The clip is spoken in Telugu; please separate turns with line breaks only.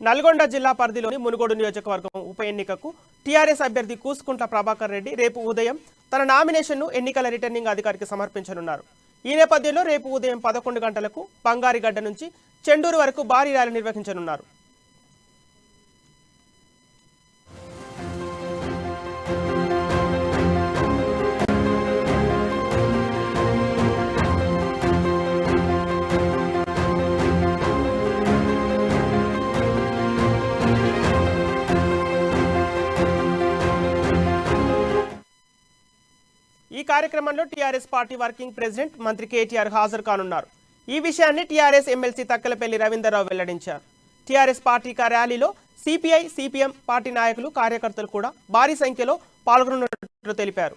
నల్గొండ జిల్లా పరిధిలోని మునుగోడు నియోజకవర్గం ఉప ఎన్నికకు టీఆర్ఎస్ అభ్యర్థి కూసుకుంట్ల ప్రభాకర్ రెడ్డి రేపు ఉదయం తన నామినేషన్ను ఎన్నికల రిటర్నింగ్ అధికారికి సమర్పించనున్నారు. ఈ నేపథ్యంలో రేపు ఉదయం 11 గంటలకు బంగారిగడ్డ నుంచి చెండూరు వరకు భారీ ర్యాలీ నిర్వహించనున్నారు. ఈ కార్యక్రమంలో టీఆర్ఎస్ పార్టీ వర్కింగ్ ప్రెసిడెంట్ మంత్రి కేటీఆర్ హాజరు కానున్నారు. ఈ విషయాన్ని టీఆర్ఎస్ ఎమ్మెల్సీ తక్కలపల్లి రవీందర్రావు వెల్లడించారు. టీఆర్ఎస్ పార్టీ ర్యాలీలో సిపిఐ, సిపిఎం పార్టీ నాయకులు, కార్యకర్తలు కూడా భారీ సంఖ్యలో పాల్గొనున్నట్లు తెలిపారు.